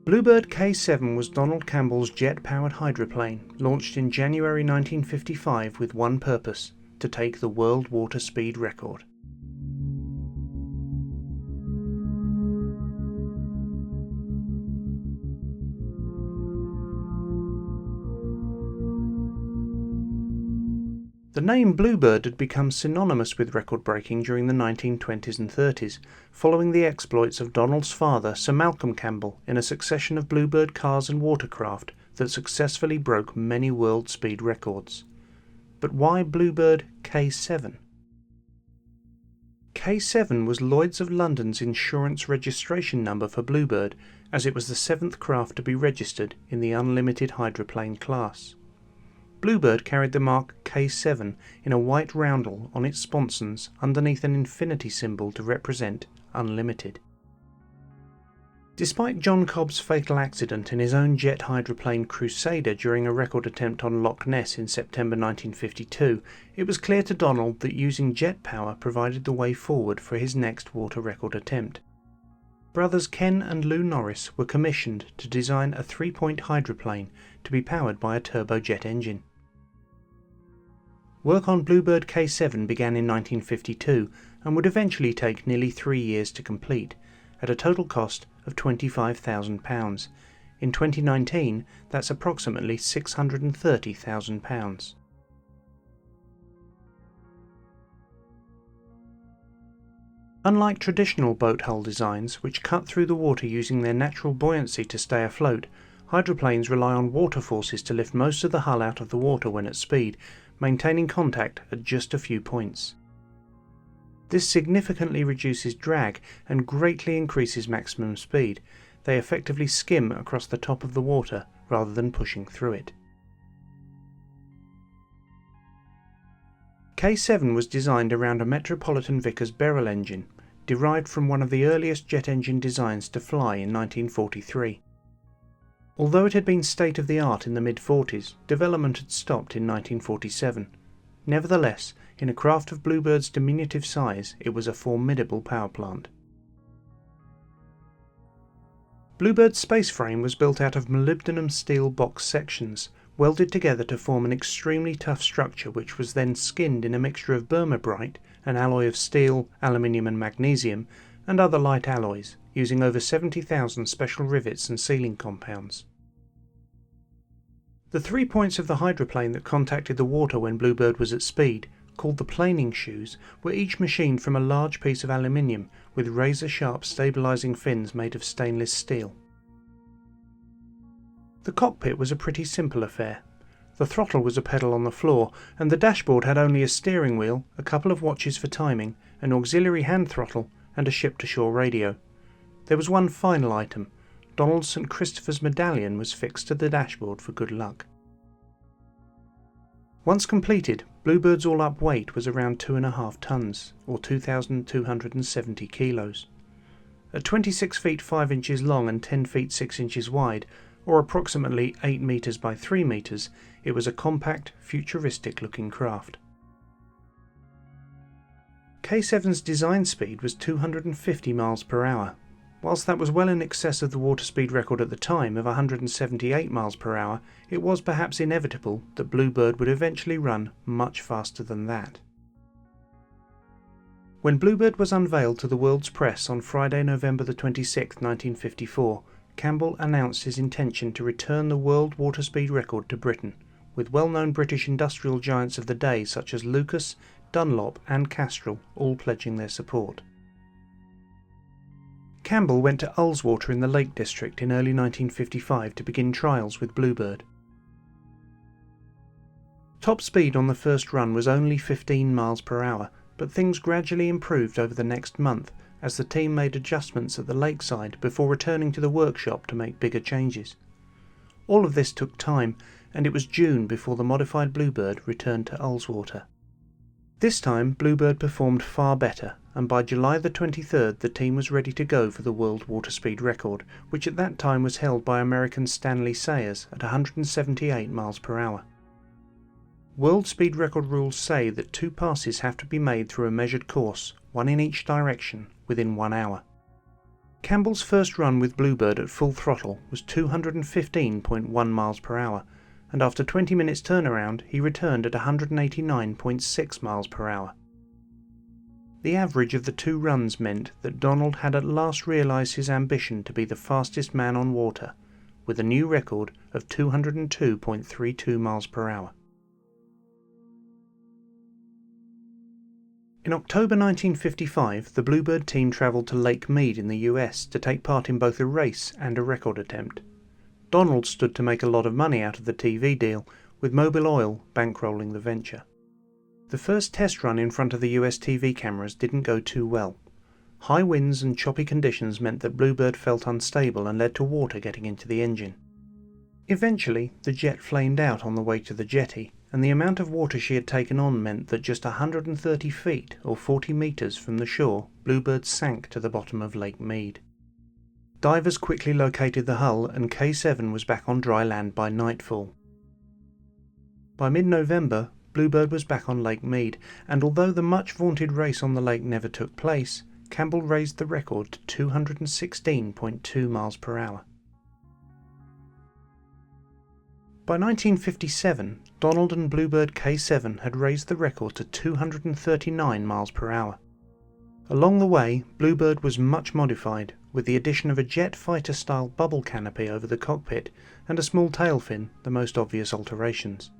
Bluebird K7 was Donald Campbell's jet-powered hydroplane, launched in January 1955 with one purpose: to take the world water speed record. The name Bluebird had become synonymous with record-breaking during the 1920s and 30s, following the exploits of Donald's father, Sir Malcolm Campbell, in a succession of Bluebird cars and watercraft that successfully broke many world speed records. But why Bluebird K7? K7 was Lloyd's of London's insurance registration number for Bluebird, as it was the seventh craft to be registered in the unlimited hydroplane class. Bluebird carried the mark K7 in a white roundel on its sponsons underneath an infinity symbol to represent unlimited. Despite John Cobb's fatal accident in his own jet hydroplane Crusader during a record attempt on Loch Ness in September 1952, it was clear to Donald that using jet power provided the way forward for his next water record attempt. Brothers Ken and Lou Norris were commissioned to design a three-point hydroplane to be powered by a turbojet engine. Work on Bluebird K7 began in 1952 and would eventually take nearly 3 years to complete, at a total cost of £25,000. In 2019, that's approximately £630,000. Unlike traditional boat hull designs, which cut through the water using their natural buoyancy to stay afloat, hydroplanes rely on water forces to lift most of the hull out of the water when at speed, maintaining contact at just a few points. This significantly reduces drag and greatly increases maximum speed. They effectively skim across the top of the water rather than pushing through it. K7 was designed around a Metropolitan Vickers Beryl engine, derived from one of the earliest jet engine designs to fly in 1943. Although it had been state-of-the-art in the mid-40s, development had stopped in 1947. Nevertheless, in a craft of Bluebird's diminutive size, it was a formidable power plant. Bluebird's space frame was built out of molybdenum steel box sections, welded together to form an extremely tough structure which was then skinned in a mixture of Burma-brite, an alloy of steel, aluminium and magnesium, and other light alloys, using over 70,000 special rivets and sealing compounds. The 3 points of the hydroplane that contacted the water when Bluebird was at speed, called the planing shoes, were each machined from a large piece of aluminium with razor-sharp stabilising fins made of stainless steel. The cockpit was a pretty simple affair. The throttle was a pedal on the floor, and the dashboard had only a steering wheel, a couple of watches for timing, an auxiliary hand throttle, and a ship-to-shore radio. There was one final item. Donald St. Christopher's medallion was fixed to the dashboard for good luck. Once completed, Bluebird's all-up weight was around 2.5 tons, or 2,270 kilos. At 26 feet 5 inches long and 10 feet 6 inches wide, or approximately 8 metres by 3 metres, it was a compact, futuristic-looking craft. K7's design speed was 250 miles per hour. Whilst that was well in excess of the water speed record at the time of 178 miles per hour, it was perhaps inevitable that Bluebird would eventually run much faster than that. When Bluebird was unveiled to the world's press on Friday, November the 26th, 1954, Campbell announced his intention to return the world water speed record to Britain, with well-known British industrial giants of the day such as Lucas, Dunlop and Castrol all pledging their support. Campbell went to Ullswater in the Lake District in early 1955 to begin trials with Bluebird. Top speed on the first run was only 15 miles per hour, but things gradually improved over the next month as the team made adjustments at the lakeside before returning to the workshop to make bigger changes. All of this took time, and it was June before the modified Bluebird returned to Ullswater. This time Bluebird performed far better, and by July the 23rd the team was ready to go for the world water speed record, which at that time was held by American Stanley Sayers at 178 miles per hour. World speed record rules say that 2 passes have to be made through a measured course, one in each direction, within 1 hour. Campbell's first run with Bluebird at full throttle was 215.1 miles per hour, and after 20 minutes turnaround he returned at 189.6 miles per hour. The average of the two runs meant that Donald had at last realised his ambition to be the fastest man on water, with a new record of 202.32 miles per hour. In October 1955, the Bluebird team travelled to Lake Mead in the US to take part in both a race and a record attempt. Donald stood to make a lot of money out of the TV deal, with Mobil Oil bankrolling the venture. The first test run in front of the US TV cameras didn't go too well. High winds and choppy conditions meant that Bluebird felt unstable and led to water getting into the engine. Eventually, the jet flamed out on the way to the jetty, and the amount of water she had taken on meant that just 130 feet or 40 metres from the shore, Bluebird sank to the bottom of Lake Mead. Divers quickly located the hull and K7 was back on dry land by nightfall. By mid-November, Bluebird was back on Lake Mead, and although the much-vaunted race on the lake never took place, Campbell raised the record to 216.2 miles per hour. By 1957, Donald and Bluebird K7 had raised the record to 239 miles per hour. Along the way, Bluebird was much modified, with the addition of a jet fighter-style bubble canopy over the cockpit and a small tail fin, the most obvious alterations.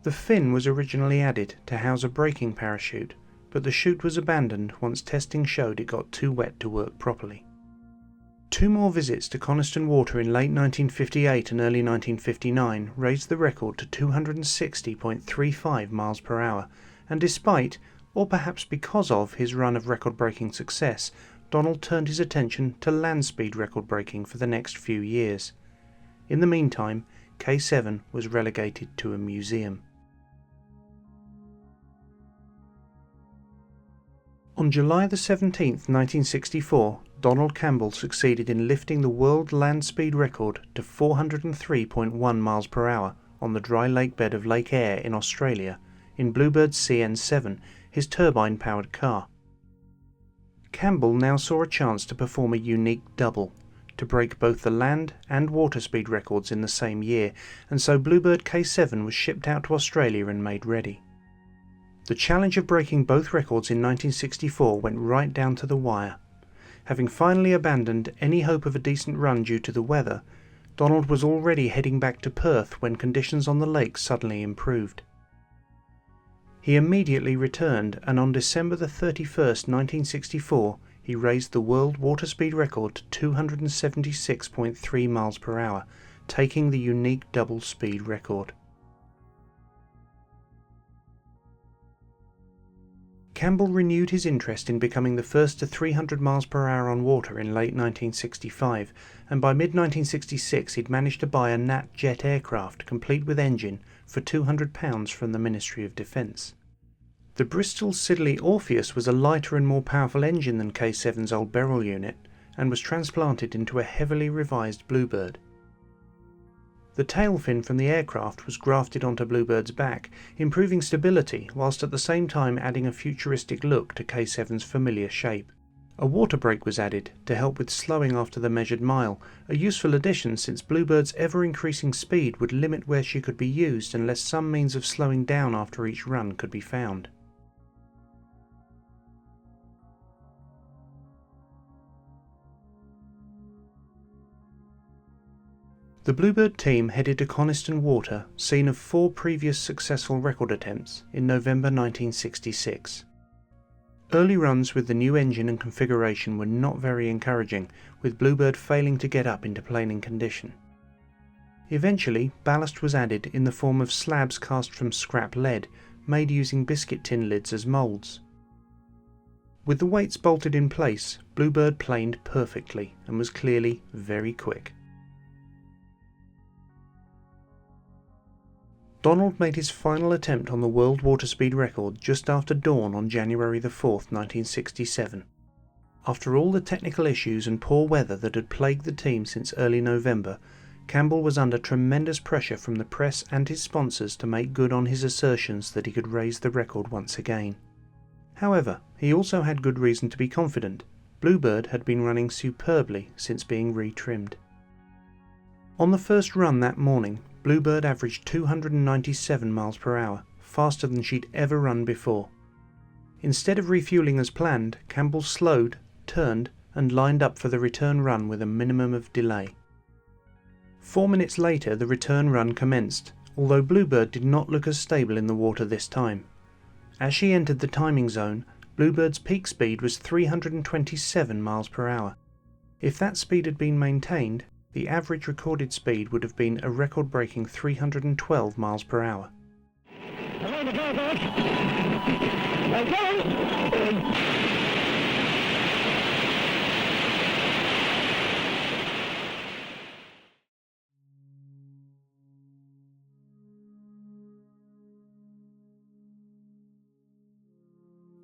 The fin was originally added to house a braking parachute, but the chute was abandoned once testing showed it got too wet to work properly. Two more visits to Coniston Water in late 1958 and early 1959 raised the record to 260.35 miles per hour, and despite, or perhaps because of, his run of record-breaking success, Donald turned his attention to land speed record-breaking for the next few years. In the meantime, K7 was relegated to a museum. On July 17, 1964, Donald Campbell succeeded in lifting the world land speed record to 403.1 miles per hour on the dry lake bed of Lake Eyre in Australia in Bluebird's CN7, his turbine-powered car. Campbell now saw a chance to perform a unique double, to break both the land and water speed records in the same year, and so Bluebird K7 was shipped out to Australia and made ready. The challenge of breaking both records in 1964 went right down to the wire. Having finally abandoned any hope of a decent run due to the weather, Donald was already heading back to Perth when conditions on the lake suddenly improved. He immediately returned, and on December 31, 1964, he raised the world water speed record to 276.3 miles per hour, taking the unique double speed record. Campbell renewed his interest in becoming the first to 300 miles per hour on water in late 1965, and by mid-1966 he'd managed to buy a Nat jet aircraft complete with engine for £200 from the Ministry of Defence. The Bristol Siddeley Orpheus was a lighter and more powerful engine than K7's old Beryl unit, and was transplanted into a heavily revised Bluebird. The tail fin from the aircraft was grafted onto Bluebird's back, improving stability whilst at the same time adding a futuristic look to K7's familiar shape. A water brake was added to help with slowing after the measured mile, a useful addition since Bluebird's ever-increasing speed would limit where she could be used unless some means of slowing down after each run could be found. The Bluebird team headed to Coniston Water, scene of 4 previous successful record attempts, in November 1966. Early runs with the new engine and configuration were not very encouraging, with Bluebird failing to get up into planing condition. Eventually, ballast was added in the form of slabs cast from scrap lead, made using biscuit tin lids as moulds. With the weights bolted in place, Bluebird planed perfectly and was clearly very quick. Donald made his final attempt on the world water speed record just after dawn on January 4, 1967. After all the technical issues and poor weather that had plagued the team since early November, Campbell was under tremendous pressure from the press and his sponsors to make good on his assertions that he could raise the record once again. However, he also had good reason to be confident, Bluebird had been running superbly since being retrimmed. On the first run that morning, Bluebird averaged 297 miles per hour, faster than she'd ever run before. Instead of refueling as planned, Campbell slowed, turned, and lined up for the return run with a minimum of delay. 4 minutes later the return run commenced, although Bluebird did not look as stable in the water this time. As she entered the timing zone, Bluebird's peak speed was 327 miles per hour. If that speed had been maintained, the average recorded speed would have been a record-breaking 312 miles per hour.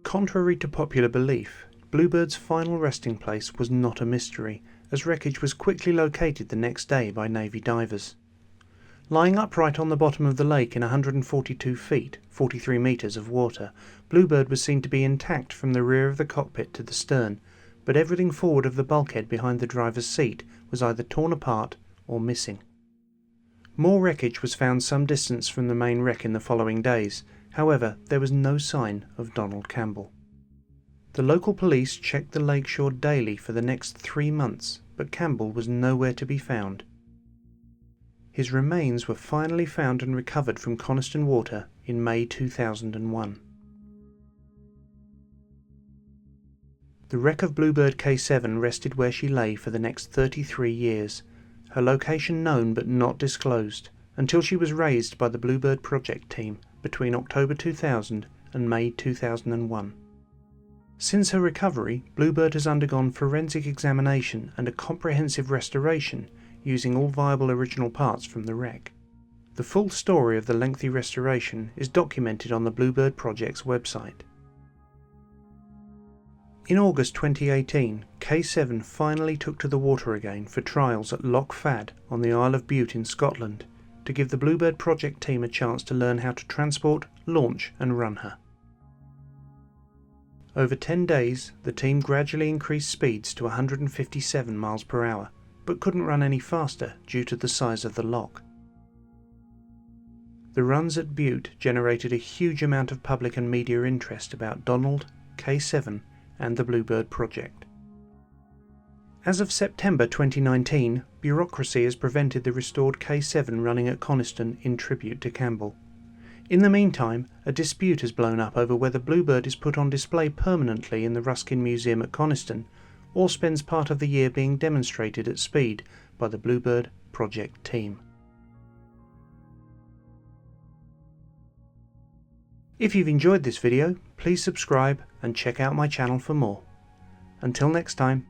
Contrary to popular belief, Bluebird's final resting place was not a mystery, as wreckage was quickly located the next day by Navy divers. Lying upright on the bottom of the lake in 142 feet, 43 metres of water, Bluebird was seen to be intact from the rear of the cockpit to the stern, but everything forward of the bulkhead behind the driver's seat was either torn apart or missing. More wreckage was found some distance from the main wreck in the following days. However, there was no sign of Donald Campbell. The local police checked the lakeshore daily for the next 3 months, but Campbell was nowhere to be found. His remains were finally found and recovered from Coniston Water in May 2001. The wreck of Bluebird K7 rested where she lay for the next 33 years, her location known but not disclosed, until she was raised by the Bluebird project team between October 2000 and May 2001. Since her recovery, Bluebird has undergone forensic examination and a comprehensive restoration using all viable original parts from the wreck. The full story of the lengthy restoration is documented on the Bluebird Project's website. In August 2018, K7 finally took to the water again for trials at Loch Fad on the Isle of Bute in Scotland, to give the Bluebird project team a chance to learn how to transport, launch and run her. Over 10 days, the team gradually increased speeds to 157 miles per hour, but couldn't run any faster due to the size of the loch. The runs at Bute generated a huge amount of public and media interest about Donald, K7 and the Bluebird project. As of September 2019, bureaucracy has prevented the restored K7 running at Coniston in tribute to Campbell. In the meantime, a dispute has blown up over whether Bluebird is put on display permanently in the Ruskin Museum at Coniston, or spends part of the year being demonstrated at speed by the Bluebird project team. If you've enjoyed this video, please subscribe and check out my channel for more. Until next time.